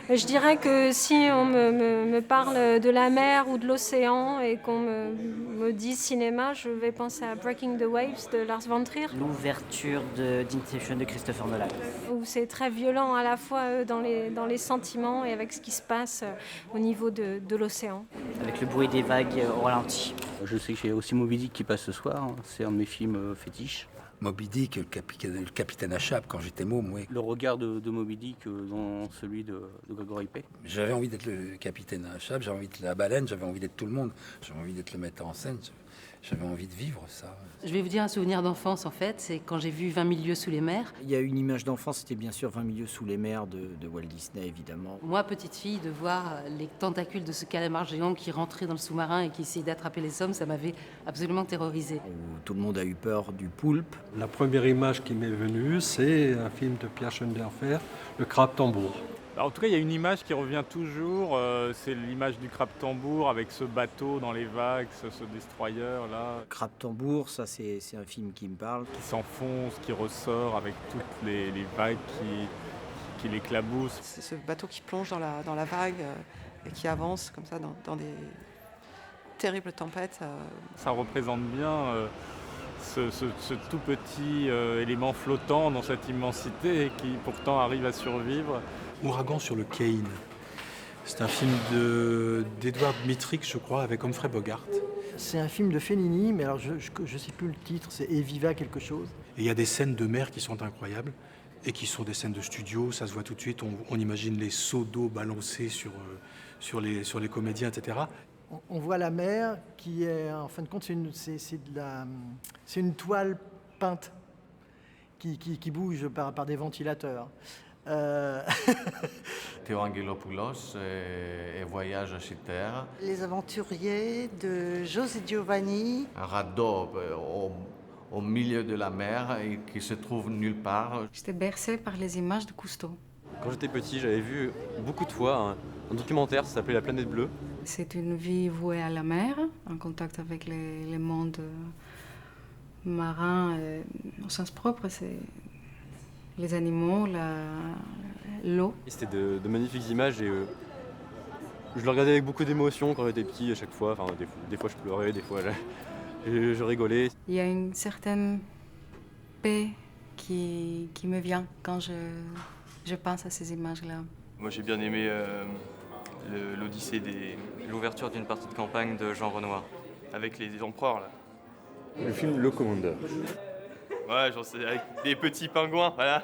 Je dirais que si on me parle de la mer ou de l'océan et qu'on me dit cinéma, je vais penser à Breaking the Waves de Lars von Trier, L'ouverture d'Inception de Christopher Nolan. où c'est très violent à la fois dans les sentiments et avec ce qui se passe au niveau de l'océan. Avec le bruit des vagues au ralenti. Je sais que j'ai aussi Moby Dick qui passe ce soir, hein. C'est un de mes films fétiches. Moby Dick, le capitaine Achab, quand j'étais môme, oui. Le regard de Moby Dick dans celui de Gregory Peck. J'avais envie d'être le capitaine Achab, j'avais envie d'être la baleine, j'avais envie d'être tout le monde. J'avais envie d'être le metteur en scène, j'avais envie de vivre ça. Je vais vous dire un souvenir d'enfance, en fait, c'est quand j'ai vu 20 000 lieues sous les mers. Il y a une image d'enfance, c'était bien sûr 20 000 lieues sous les mers de Walt Disney, évidemment. Moi, petite fille, de voir les tentacules de ce calamar géant qui rentrait dans le sous-marin et qui essayait d'attraper les hommes, ça m'avait absolument terrorisée. Où tout le monde a eu peur du poulpe. La première image qui m'est venue, c'est un film de Pierre Schoenderfer, Le Crabe-Tambour. En tout cas, il y a une image qui revient toujours, c'est l'image du crabe-tambour avec ce bateau dans les vagues, ce destroyer-là, Crabe-Tambour, ça c'est un film qui me parle. qui s'enfonce, qui ressort avec toutes les vagues qui l'éclaboussent. C'est ce bateau qui plonge dans la vague et qui avance comme ça dans des terribles tempêtes. Ça représente bien ce tout petit élément flottant dans cette immensité et qui pourtant arrive à survivre. Ouragan sur le Cane. C'est un film d'Edward Dmytryk, je crois, avec Humphrey Bogart. C'est un film de Fellini, mais alors je ne sais plus le titre, c'est Eviva quelque chose. Et il y a des scènes de mer qui sont incroyables et qui sont des scènes de studio. Ça se voit tout de suite. On imagine les seaux d'eau balancés sur les comédiens, etc. On voit la mer qui est, en fin de compte, c'est une toile peinte qui bouge par des ventilateurs. Théo Angelopoulos et Voyage sur Terre. Les aventuriers de José Giovanni. Un radeau au milieu de la mer et qui se trouve nulle part. J'étais bercée par les images de Cousteau. Quand j'étais petit, j'avais vu beaucoup de fois un documentaire, ça s'appelait La planète bleue. C'est une vie vouée à la mer, en contact avec les mondes marins au sens propre. C'est les animaux, l'eau. C'était de magnifiques images et je le regardais avec beaucoup d'émotion quand j'étais petit à chaque fois. Enfin, des fois je pleurais, des fois je rigolais. Il y a une certaine paix qui me vient quand je pense à ces images-là. Moi j'ai bien aimé l'Odyssée l'ouverture d'une partie de campagne de Jean Renoir, avec les empereurs là. Le film Le Commandeur. Ouais, j'en sais, avec des petits pingouins, voilà.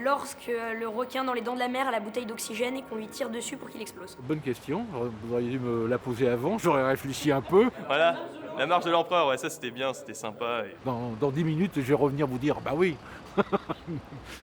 Lorsque le requin dans les dents de la mer a la bouteille d'oxygène et qu'on lui tire dessus pour qu'il explose. Bonne question, vous auriez dû me la poser avant, j'aurais réfléchi un peu. Voilà, la marche de l'empereur, ouais, ça c'était bien, c'était sympa. Dans 10 minutes, je vais revenir vous dire, bah oui.